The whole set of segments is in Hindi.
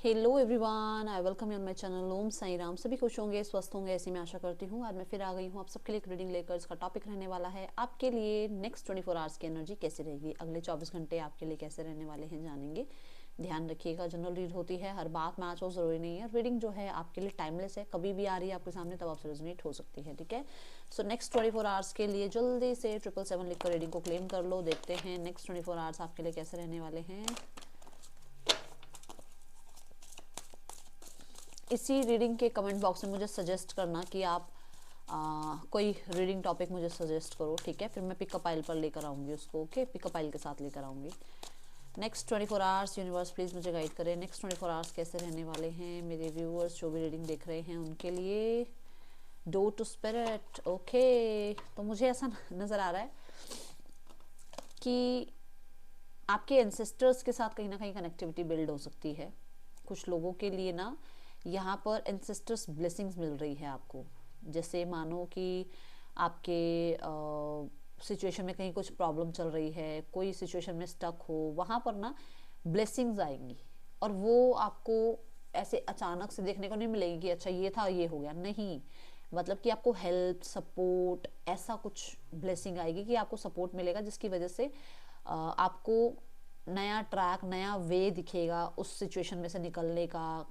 Hello everyone, I welcome you on my channel. Om Sai Ram. सभी खुश होंगे, स्वस्थ होंगे, ऐसी मैं आशा करती हूँ। आज मैं फिर आ गई हूँ आप सबके लिए एक रीडिंग लेकर। इसका टॉपिक रहने वाला है आपके लिए नेक्स्ट 24 आवर्स की एनर्जी कैसी रहेगी, अगले 24 घंटे आपके लिए कैसे रहने वाले हैं जानेंगे। ध्यान रखिएगा, जनरल रीड होती है, हर बात मैच हो ज़रूरी नहीं है। रीडिंग जो है आपके लिए टाइमलेस है, कभी भी आ रही है आपके सामने तब आपसे रेजोनेट हो सकती है, ठीक है। सो नेक्स्ट 24 आवर्स के लिए जल्दी से 777 लिखकर रीडिंग को क्लेम कर लो। देखते हैं नेक्स्ट 24 आवर्स आपके लिए कैसे रहने वाले हैं। इसी रीडिंग के कमेंट बॉक्स में मुझे सजेस्ट करना कि आप कोई रीडिंग टॉपिक मुझे सजेस्ट करो, ठीक है। फिर मैं पिकअप आइल पर लेकर आऊँगी उसको, ओके, पिकअप आइल के साथ लेकर आऊँगी। नेक्स्ट 24 आवर्स यूनिवर्स प्लीज़ मुझे गाइड करें। नेक्स्ट 24 आवर्स कैसे रहने वाले हैं मेरे व्यूअर्स जो भी रीडिंग देख रहे हैं उनके लिए। Door to spirit, okay. तो मुझे ऐसा नज़र आ रहा है कि आपके एंसेस्टर्स के साथ कहीं ना कहीं कनेक्टिविटी बिल्ड हो सकती है। कुछ लोगों के लिए ना यहाँ पर एंसेस्टर्स ब्लेसिंग्स मिल रही है आपको। जैसे मानो कि आपके सिचुएशन में कहीं कुछ प्रॉब्लम चल रही है, कोई सिचुएशन में स्टक हो, वहाँ पर ना ब्लेसिंग्स आएंगी और वो आपको ऐसे अचानक से देखने को नहीं मिलेगी कि अच्छा ये था ये हो गया, नहीं। मतलब कि आपको हेल्प, सपोर्ट, ऐसा कुछ ब्लेसिंग आएगी कि आपको सपोर्ट मिलेगा जिसकी वजह से आपको नया ट्रैक, नया वे दिखेगा उस सिचुएशन में से निकलने का।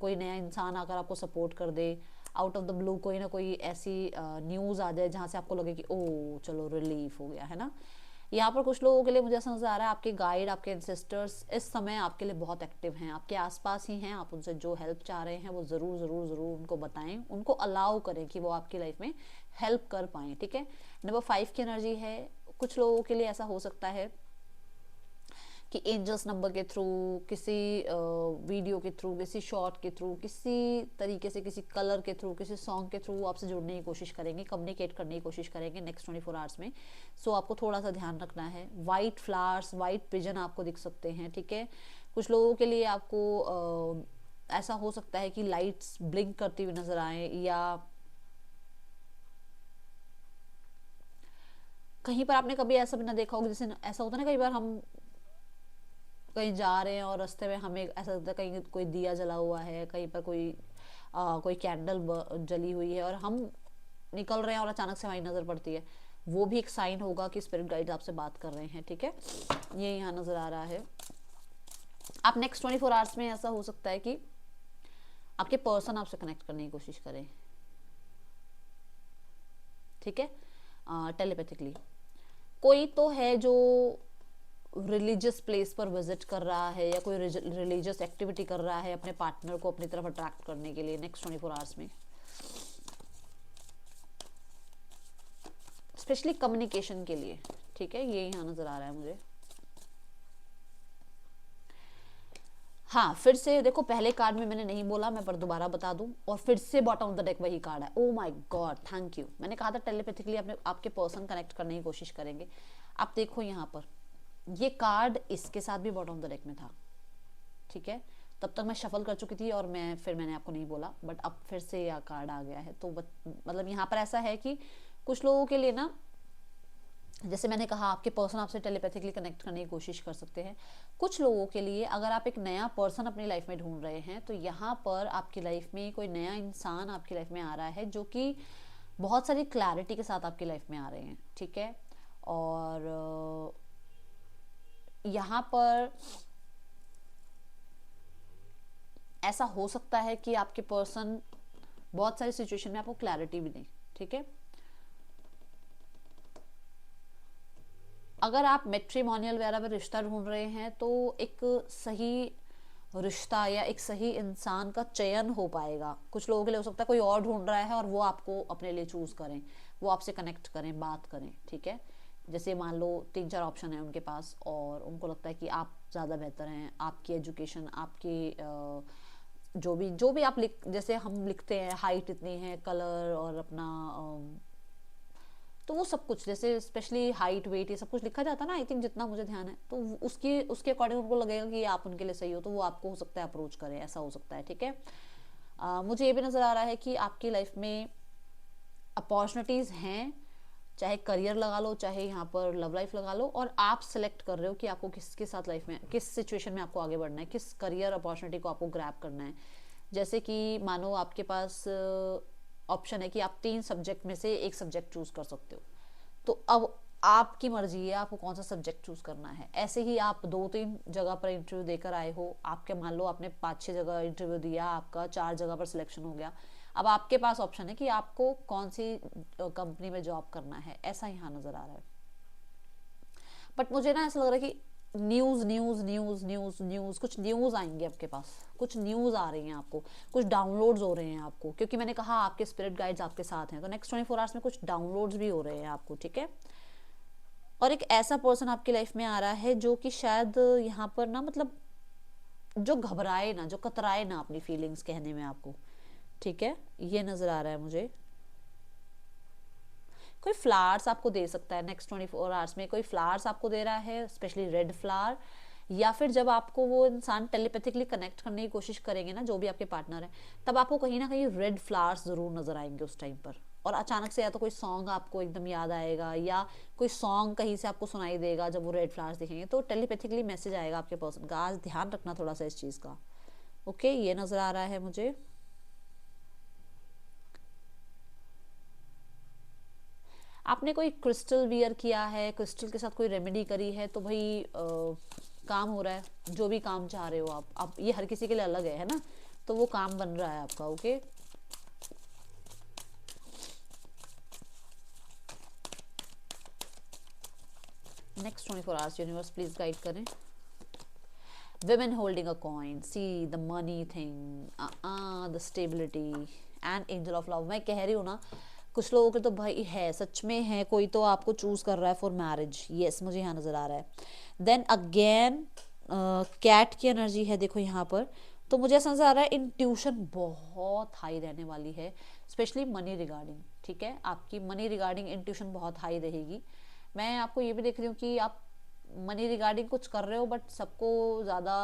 कोई नया इंसान आकर आपको सपोर्ट कर दे, आउट ऑफ द ब्लू कोई ना कोई ऐसी न्यूज़ आ जाए जहाँ से आपको लगे कि ओ चलो रिलीफ हो गया, है ना। यहाँ पर कुछ लोगों के लिए मुझे ऐसा नजर आ रहा है आपके गाइड, आपके एंसेस्टर्स इस समय आपके लिए बहुत एक्टिव हैं, आपके आसपास ही हैं। आप उनसे जो हेल्प चाह रहे हैं वो ज़रूर ज़रूर ज़रूर उनको बताएं, उनको अलाउ करें कि वो आपकी लाइफ में हेल्प कर पाएँ, ठीक है। नंबर 5 की एनर्जी है। कुछ लोगों के लिए ऐसा हो सकता है कि एंजल्स नंबर के थ्रू, किसी वीडियो के थ्रू, किसी शॉर्ट के थ्रू, किसी तरीके से, किसी कलर के थ्रू, किसी सॉन्ग के थ्रू आपसे जुड़ने की कोशिश करेंगे, कम्युनिकेट करने की कोशिश करेंगे नेक्स्ट 24 आवर्स में। सो आपको थोड़ा सा ध्यान रखना है। वाइट फ्लावर्स, वाइट पिजन आपको दिख सकते हैं, ठीक है। कुछ लोगों के लिए आपको ऐसा हो सकता है कि लाइट्स ब्लिंक करती हुई नजर आए, या कहीं पर आपने कभी ऐसा भी ना देखा होगा, जैसे ऐसा होता है ना कई बार हम कहीं जा रहे हैं और रास्ते में हमें ऐसा लगता है कहीं कोई दिया जला हुआ है, कहीं पर कोई कैंडल जली हुई है और हम निकल रहे हैं और अचानक से हमारी नज़र पड़ती है। वो भी एक साइन होगा कि स्पिरिट गाइड आपसे बात कर रहे हैं, ठीक है। ये यहाँ नज़र आ रहा है। आप नेक्स्ट 24 आवर्स में ऐसा हो सकता है कि आपके पर्सन आपसे कनेक्ट करने की कोशिश करें, ठीक है, टेलीपैथिकली। कोई तो है जो रिलीजियस प्लेस पर विजिट कर रहा है या कोई रिलीजियस एक्टिविटी कर रहा है अपने पार्टनर को अपनी तरफ अट्रैक्ट करने के लिए नेक्स्ट 24 आवर्स में, स्पेशली कम्युनिकेशन के लिए, ठीक है। ये यहाँ नजर आ रहा है मुझे। हाँ, फिर से देखो, पहले कार्ड में मैंने नहीं बोला, मैं पर दोबारा बता दूं, और फिर से बॉटम ऑफ द डेक वही कार्ड है। Oh my God, thank you. मैंने कहा था टेलीपैथिकली अपने आपके पर्सन कनेक्ट करने की कोशिश करेंगे। आप देखो यहाँ पर ये कार्ड इसके साथ भी बॉटम ऑफ द डेक में था, ठीक है। तब तक मैं शफल कर चुकी थी और मैंने आपको नहीं बोला, बट अब फिर से यह कार्ड आ गया है। तो मतलब यहाँ पर ऐसा है कि कुछ लोगों के लिए ना, जैसे मैंने कहा, आपके पर्सन आपसे टेलीपैथिकली कनेक्ट करने की कोशिश कर सकते हैं। कुछ लोगों के लिए अगर आप एक नया पर्सन अपनी लाइफ में ढूंढ रहे हैं तो यहाँ पर आपकी लाइफ में कोई नया इंसान आपकी लाइफ में आ रहा है जो कि बहुत सारी क्लैरिटी के साथ आपकी लाइफ में आ रहे हैं, ठीक है। और यहाँ पर ऐसा हो सकता है कि आपके पर्सन बहुत सारी सिचुएशन में आपको क्लैरिटी भी दें, ठीक है। अगर आप मेट्रीमोनियल वगैरह में रिश्ता ढूंढ रहे हैं तो एक सही रिश्ता या एक सही इंसान का चयन हो पाएगा। कुछ लोगों के लिए हो सकता है कोई और ढूंढ रहा है और वो आपको अपने लिए चूज करें, वो आपसे कनेक्ट करें, बात करें, ठीक है। जैसे मान लो 3-4 ऑप्शन है उनके पास और उनको लगता है कि आप ज़्यादा बेहतर हैं, आपकी एजुकेशन, आपकी जो भी आप जैसे हम लिखते हैं हाइट इतनी है, कलर और अपना तो वो सब कुछ, जैसे स्पेशली हाइट, वेट, ये सब कुछ लिखा जाता है ना, आई थिंक जितना मुझे ध्यान है, तो उसकी उसके अकॉर्डिंग उनको लगेगा कि आप उनके लिए सही हो, तो वो आपको हो सकता है अप्रोच करें, ऐसा हो सकता है, ठीक है। मुझे ये भी नज़र आ रहा है कि आपकी लाइफ में अपॉर्चुनिटीज़ हैं, चाहे करियर लगा लो, चाहे यहाँ पर लव लाइफ लगा लो, और आप सिलेक्ट कर रहे हो कि आपको किसके साथ लाइफ में, किस सिचुएशन में आपको आगे बढ़ना है, किस करियर अपॉर्चुनिटी को आपको ग्रैब करना है। जैसे कि मानो आपके पास ऑप्शन है कि आप 3 सब्जेक्ट में से एक सब्जेक्ट चूज कर सकते हो, तो अब आपकी मर्जी है आपको कौन सा सब्जेक्ट चूज करना है। ऐसे ही आप 2-3 जगह पर इंटरव्यू देकर आए हो, आपके मान लो आपने 5-6 जगह इंटरव्यू दिया, आपका 4 जगह पर सिलेक्शन हो गया, अब आपके पास ऑप्शन है कि आपको कौन सी कंपनी में जॉब करना है, ऐसा यहाँ नजर आ रहा है। बट मुझे ना ऐसा लग रहा है कि news news news news news, कुछ न्यूज आएंगे आपके पास, कुछ न्यूज आ रही हैं आपको, कुछ डाउनलोड्स हो रहे हैं आपको, क्योंकि मैंने कहा आपके स्पिरिट गाइड्स आपके साथ हैं, तो नेक्स्ट 24 आवर्स में कुछ डाउनलोड्स भी हो रहे हैं आपको, ठीक है। और एक ऐसा पर्सन आपकी लाइफ में आ रहा है जो कि शायद यहाँ पर ना, मतलब जो घबराए ना, जो कतराए ना अपनी फीलिंग्स कहने में आपको, ठीक है, ये नजर आ रहा है मुझे। कोई फ्लावर्स आपको दे सकता है नेक्स्ट 24 आवर्स में, कोई फ्लावर्स आपको दे रहा है, स्पेशली रेड फ्लावर, या फिर जब आपको वो इंसान टेलीपैथिकली कनेक्ट करने की कोशिश करेंगे ना, जो भी आपके पार्टनर है, तब आपको कहीं ना कहीं रेड फ्लावर्स जरूर नजर आएंगे उस टाइम पर। और अचानक से या तो कोई सॉन्ग आपको एकदम याद आएगा, या कोई सॉन्ग कहीं से आपको सुनाई देगा जब वो रेड फ्लावर्स दिखेंगे, तो टेलीपैथिकली मैसेज आएगा आपके पर्सन का। आज ध्यान रखना थोड़ा सा इस चीज़ का, ओके, ये नजर आ रहा है मुझे। आपने कोई क्रिस्टल वियर किया है, क्रिस्टल के साथ कोई रेमेडी करी है, तो भाई काम हो रहा है, जो भी काम चाह रहे हो आप ये हर किसी के लिए अलग है ना, तो वो काम बन रहा है आपका, okay. Next 24 hours universe please guide करें। women holding a coin, see the money thing, the stability and angel of love। मैं कह रही हूँ ना, कुछ लोगों के तो भाई है, सच में है, कोई तो आपको चूज कर रहा है फॉर मैरिज, यस मुझे यहाँ नजर आ रहा है। देन अगेन कैट की एनर्जी है देखो यहाँ पर, तो मुझे ऐसा नजर आ रहा है इंट्यूशन बहुत हाई रहने वाली है, स्पेशली मनी रिगार्डिंग, ठीक है, आपकी मनी रिगार्डिंग इंट्यूशन बहुत हाई रहेगी। मैं आपको ये भी देख रही हूँ कि आप मनी रिगार्डिंग कुछ कर रहे हो, बट सबको ज़्यादा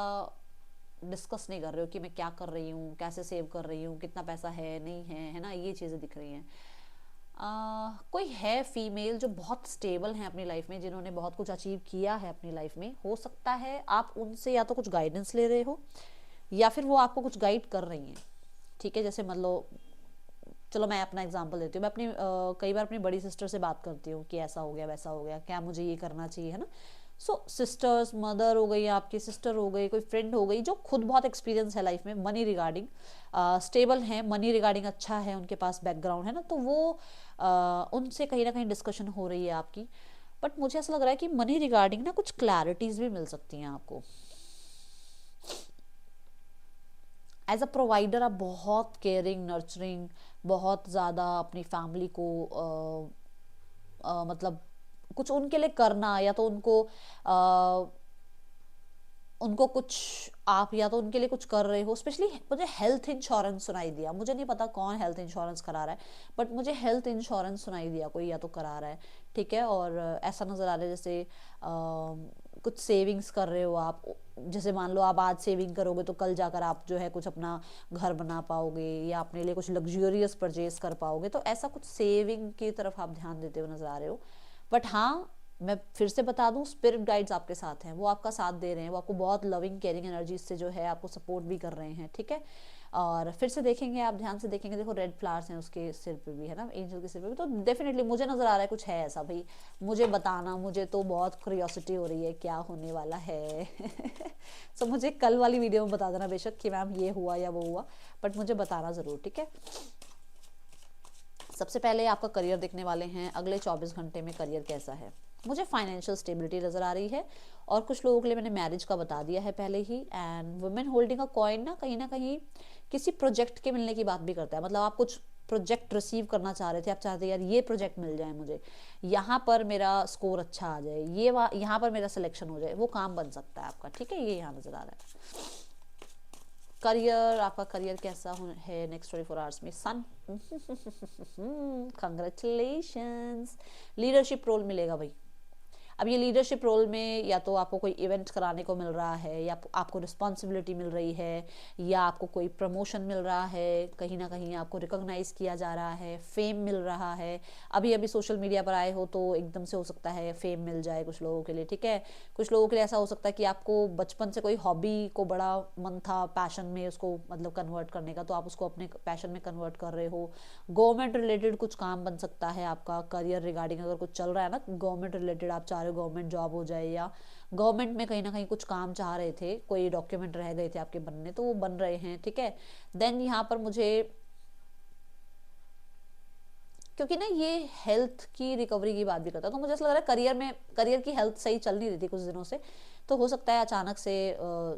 डिस्कस नहीं कर रहे हो कि मैं क्या कर रही हूँ, कैसे सेव कर रही हूँ, कितना पैसा है नहीं है ना, ये चीज़ें दिख रही हैं। कोई है फीमेल जो बहुत स्टेबल है अपनी लाइफ में, जिन्होंने बहुत कुछ अचीव किया है अपनी लाइफ में, हो सकता है आप उनसे या तो कुछ गाइडेंस ले रहे हो, या फिर वो आपको कुछ गाइड कर रही हैं, ठीक है। जैसे मतलब चलो मैं अपना एग्जांपल देती हूँ, मैं अपनी कई बार अपनी बड़ी सिस्टर से बात करती हूँ कि ऐसा हो गया वैसा हो गया, क्या मुझे ये करना चाहिए, है ना। सो सिस्टर्स, मदर हो गई, आपकी सिस्टर हो गई, कोई फ्रेंड हो गई जो खुद बहुत एक्सपीरियंस है लाइफ में मनी रिगार्डिंग, स्टेबल है मनी रिगार्डिंग, अच्छा है उनके पास बैकग्राउंड, है ना, तो वो उनसे कहीं ना कहीं डिस्कशन हो रही है आपकी। बट मुझे ऐसा लग रहा है कि मनी रिगार्डिंग ना कुछ क्लैरिटीज भी मिल सकती हैं आपको। एज अ प्रोवाइडर आप बहुत केयरिंग, नर्चरिंग, बहुत ज़्यादा अपनी फैमिली को मतलब कुछ उनके लिए करना, या तो उनको कुछ आप या तो उनके लिए कुछ कर रहे हो। स्पेशली मुझे हेल्थ इंश्योरेंस सुनाई दिया, मुझे नहीं पता कौन हेल्थ इंश्योरेंस करा रहा है, बट मुझे हेल्थ इंश्योरेंस सुनाई दिया, कोई या तो करा रहा है, ठीक है। और ऐसा नज़र आ रहा है जैसे कुछ सेविंग्स कर रहे हो आप, जैसे मान लो आप आज सेविंग करोगे तो कल जाकर आप जो है कुछ अपना घर बना पाओगे, या अपने लिए कुछ लग्जरियस परचेज कर पाओगे, तो ऐसा कुछ सेविंग की तरफ आप ध्यान देते हुए नजर आ रहे हो। बट हाँ, मैं फिर से बता दूं, स्पिरिट गाइड्स आपके साथ हैं, वो आपका साथ दे रहे हैं, वो आपको बहुत लविंग केयरिंग एनर्जी से जो है आपको सपोर्ट भी कर रहे हैं, ठीक है। और फिर से देखेंगे, आप ध्यान से देखेंगे, देखो रेड फ्लावर्स हैं उसके सिर पे भी, है ना, एंजल के सिर पे भी, तो डेफिनेटली मुझे नजर आ रहा है कुछ है ऐसा। भाई मुझे बताना, मुझे तो बहुत क्यूरियोसिटी हो रही है क्या होने वाला है। सो मुझे कल वाली वीडियो में बता देना बेशक कि मैम ये हुआ या वो हुआ, बट मुझे बताना ज़रूर, ठीक है। सबसे पहले आपका करियर देखने वाले हैं, अगले 24 घंटे में करियर कैसा है। मुझे फाइनेंशियल स्टेबिलिटी नज़र आ रही है, और कुछ लोगों के लिए मैंने मैरिज का बता दिया है पहले ही। And women holding a coin ना कहीं किसी प्रोजेक्ट के मिलने की बात भी करता है, मतलब आप कुछ प्रोजेक्ट रिसीव करना चाह रहे थे, आप चाहते यार ये प्रोजेक्ट मिल जाए मुझे, यहाँ पर मेरा स्कोर अच्छा आ जाए, ये यहाँ पर मेरा सिलेक्शन हो जाए, वो काम बन सकता है आपका, ठीक है, ये यहाँ नज़र आ रहा है। करियर, आपका करियर कैसा है नेक्स्ट 24 आवर्स में। सन, कंग्रेचुलेशंस, लीडरशिप रोल मिलेगा भाई, अब ये लीडरशिप रोल में या तो आपको कोई इवेंट कराने को मिल रहा है, या आपको रिस्पॉन्सिबिलिटी मिल रही है, या आपको कोई प्रमोशन मिल रहा है, कहीं ना कहीं आपको रिकॉग्नाइज किया जा रहा है, फेम मिल रहा है। अभी अभी सोशल मीडिया पर आए हो तो एकदम से हो सकता है फेम मिल जाए कुछ लोगों के लिए, ठीक है। कुछ लोगों के लिए ऐसा हो सकता है कि आपको बचपन से कोई हॉबी को बड़ा मन था पैशन में उसको मतलब कन्वर्ट करने का, तो आप उसको अपने पैशन में कन्वर्ट कर रहे हो। गवर्नमेंट रिलेटेड कुछ काम बन सकता है आपका, करियर रिगार्डिंग अगर कुछ चल रहा है ना गवर्नमेंट रिलेटेड, आप चाह रहे हो गवर्नमेंट जॉब हो जाए, या गवर्नमेंट में कहीं ना कहीं कुछ काम चाह रहे थे, कोई डॉक्यूमेंट रह गए थे आपके बनने तो वो बन रहे हैं, ठीक है। देन यहाँ पर मुझे, क्योंकि ना ये हेल्थ की रिकवरी की बात भी करता है, तो मुझे ऐसा लग रहा है करियर की हेल्थ सही चल नहीं रही थी कुछ दिनों से, तो हो सकता है अचानक से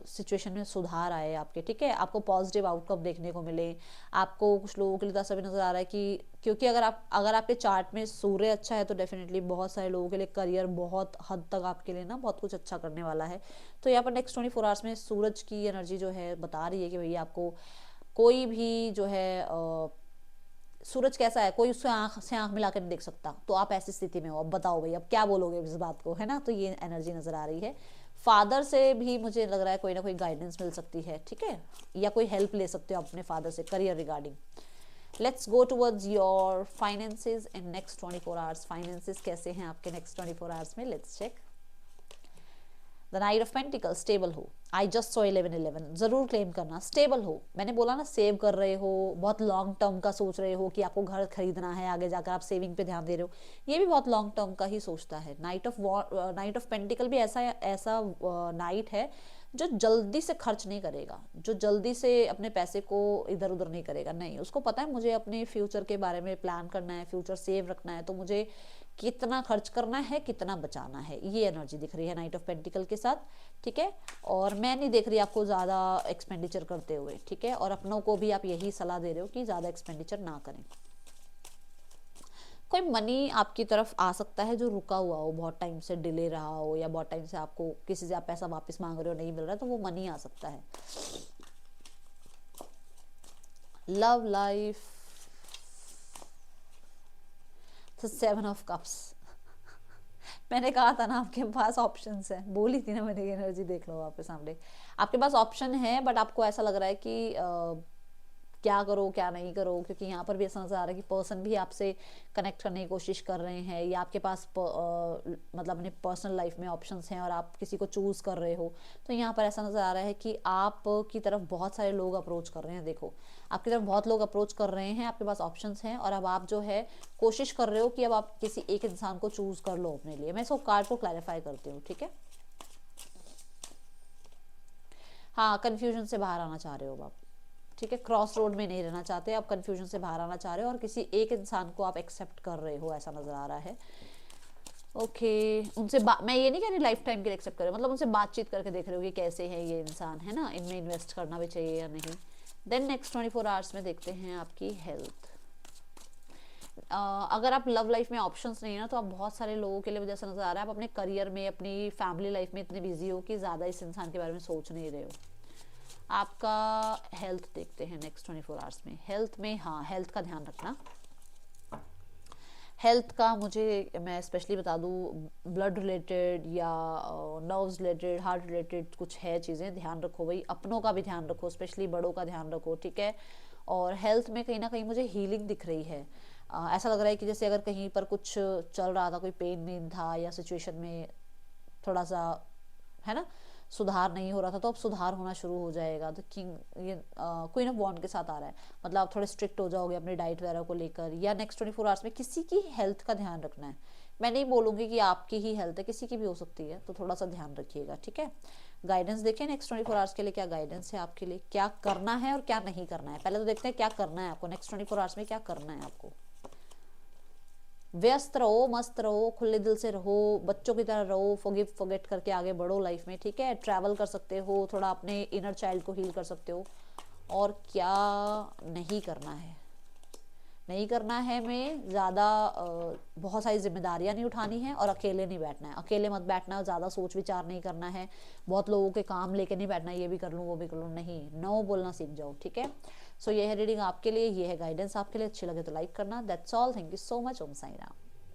सिचुएशन में सुधार आए आपके, ठीक है। आपको पॉजिटिव आउटकम देखने को मिले। आपको कुछ लोगों के लिए तो ऐसा भी नजर आ रहा है कि क्योंकि अगर आपके चार्ट में सूर्य अच्छा है तो डेफिनेटली बहुत सारे लोगों के लिए करियर बहुत हद तक आपके लिए ना बहुत कुछ अच्छा करने वाला है। तो यहाँ पर नेक्स्ट 24 आवर्स में सूरज की एनर्जी जो है बता रही है कि भैया आपको कोई भी जो है सूरज कैसा है, कोई उससे आंख से आंख मिला कर नहीं देख सकता, तो आप ऐसी स्थिति में हो। अब बताओ भाई अब क्या बोलोगे इस बात को, है ना। तो ये एनर्जी नजर आ रही है। फादर से भी मुझे लग रहा है कोई ना कोई गाइडेंस मिल सकती है, ठीक है, या कोई हेल्प ले सकते हो अपने फादर से career regarding. Let's go towards your finances in next 24 hours. Finances कैसे हैं आपके नेक्स्ट 24 आवर्स में, let's check. The knight of pentacles, stable हो। आई जस्ट सो 11-11, जरूर क्लेम करना, स्टेबल हो। मैंने बोला ना सेव कर रहे हो, बहुत लॉन्ग टर्म का सोच रहे हो कि आपको घर खरीदना है, आगे जाकर आप सेविंग पे ध्यान दे रहे हो, ये भी बहुत लॉन्ग टर्म का ही सोचता है। नाइट ऑफ पेंटिकल भी ऐसा नाइट है जो जल्दी से खर्च नहीं करेगा, जो जल्दी से अपने पैसे को इधर उधर नहीं करेगा, नहीं, उसको पता है मुझे अपने फ्यूचर के बारे में प्लान करना है, फ्यूचर सेव रखना है, तो मुझे कितना खर्च करना है कितना बचाना है, ये एनर्जी दिख रही है नाइट ऑफ पेंटिकल के साथ, ठीक है। और मैं नहीं देख रही आपको ज़्यादा एक्सपेंडिचर करते हुए, ठीक है, और अपनों को भी आप यही सलाह दे रहे हो कि ज़्यादा एक्सपेंडिचर ना करें। कोई मनी आपकी तरफ आ सकता है जो रुका हुआ हो, बहुत टाइम से डिले रहा हो, या बहुत टाइम से आपको किसी से आप पैसा वापस मांग रहे हो नहीं मिल रहा है, तो वो मनी आ सकता है। Love life, the 7 of cups. मैंने कहा था ना आपके पास ऑप्शंस है, बोली थी ना मैंने, एनर्जी देख लो आपके सामने, आपके पास ऑप्शन है, बट आपको ऐसा लग रहा है कि क्या करो क्या नहीं करो, क्योंकि यहाँ पर भी ऐसा नजर आ रहा है कि पर्सन भी आपसे कनेक्ट करने की कोशिश कर रहे हैं, या आपके पास मतलब अपने पर्सनल लाइफ में ऑप्शंस हैं और आप किसी को चूज कर रहे हो। तो यहाँ पर ऐसा नजर आ रहा है कि आप की तरफ बहुत सारे लोग अप्रोच कर रहे हैं, देखो आपकी तरफ बहुत लोग अप्रोच कर रहे हैं, आपके पास ऑप्शंस हैं, और अब आप जो है कोशिश कर रहे हो कि अब आप किसी एक इंसान को चूज कर लो अपने लिए। मैं इसको कार्ड को क्लैरिफाई करती हूँ, ठीक है। हाँ, कन्फ्यूजन से बाहर आना चाह रहे हो आप, ठीक है, क्रॉस रोड में नहीं रहना चाहते आप, कंफ्यूजन से बाहर आना चाह रहे हो और किसी एक इंसान को आप एक्सेप्ट कर रहे हो, ऐसा नजर आ रहा है। ओके, उनसे मैं ये नहीं कह रही लाइफ टाइम के लिए एक्सेप्ट करें, मतलब उनसे बातचीत करके देख रहे हो कि कैसे है ये इंसान, है ना, इनमें इन्वेस्ट करना भी चाहिए या नहीं। देन नेक्स्ट 24 आवर्स में देखते हैं आपकी हेल्थ। अगर आप लव लाइफ में ऑप्शंस नहीं है ना, तो आप बहुत सारे लोगों के लिए जैसा नजर आ रहा है आप अपने करियर में अपनी फैमिली लाइफ में इतने बिजी हो कि ज़्यादा इस इंसान के बारे में सोच नहीं रहे हो। आपका हेल्थ देखते हैं नेक्स्ट 24 आवर्स में। हेल्थ में, हाँ, हेल्थ का ध्यान रखना। हेल्थ का मुझे, मैं स्पेशली बता दूँ, ब्लड रिलेटेड या नर्व्स रिलेटेड, हार्ट रिलेटेड कुछ है चीज़ें, ध्यान रखो भाई, अपनों का भी ध्यान रखो, स्पेशली बड़ों का ध्यान रखो, ठीक है। और हेल्थ में कहीं ना कहीं मुझे हीलिंग दिख रही है। ऐसा लग रहा है कि जैसे अगर कहीं पर कुछ चल रहा था, कोई पेन वेन था, या सिचुएशन में थोड़ा सा, है ना, सुधार नहीं हो रहा था, तो अब सुधार होना शुरू हो जाएगा। तो किंग, ये क्वीन ऑफ वॉन्ड के साथ आ रहा है, मतलब आप थोड़े स्ट्रिक्ट हो जाओगे अपनी डाइट वगैरह को लेकर, या नेक्स्ट 24 आवर्स में किसी की हेल्थ का ध्यान रखना है। मैं नहीं बोलूँगी कि आपकी ही हेल्थ है, किसी की भी हो सकती है, तो थोड़ा सा ध्यान रखिएगा, ठीक है। गाइडेंस देखें नेक्स्ट 24 आवर्स के लिए, क्या गाइडेंस है आपके लिए, क्या करना है और क्या नहीं करना है। पहले तो देखते हैं क्या करना है आपको नेक्स्ट 24 आवर्स में, क्या करना है आपको। व्यस्त रहो, मस्त रहो, खुले दिल से रहो, बच्चों की तरह रहो, फॉरगिव फॉरगेट करके आगे बढ़ो लाइफ में, ठीक है। ट्रैवल कर सकते हो, थोड़ा अपने इनर चाइल्ड को हील कर सकते हो। और क्या नहीं करना है, नहीं करना है में ज़्यादा बहुत सारी जिम्मेदारियां नहीं उठानी है, और अकेले नहीं बैठना है, अकेले मत बैठना, ज़्यादा सोच विचार नहीं करना है, बहुत लोगों के काम लेके नहीं बैठना, ये भी कर लूँ वो भी कर लूँ, नहीं, नो बोलना सीख जाओ, ठीक है। सो ये है रीडिंग आपके लिए, ये है गाइडेंस आपके लिए। अच्छी लगे तो लाइक करना। That's all, thank you so much. Om Sai Ram.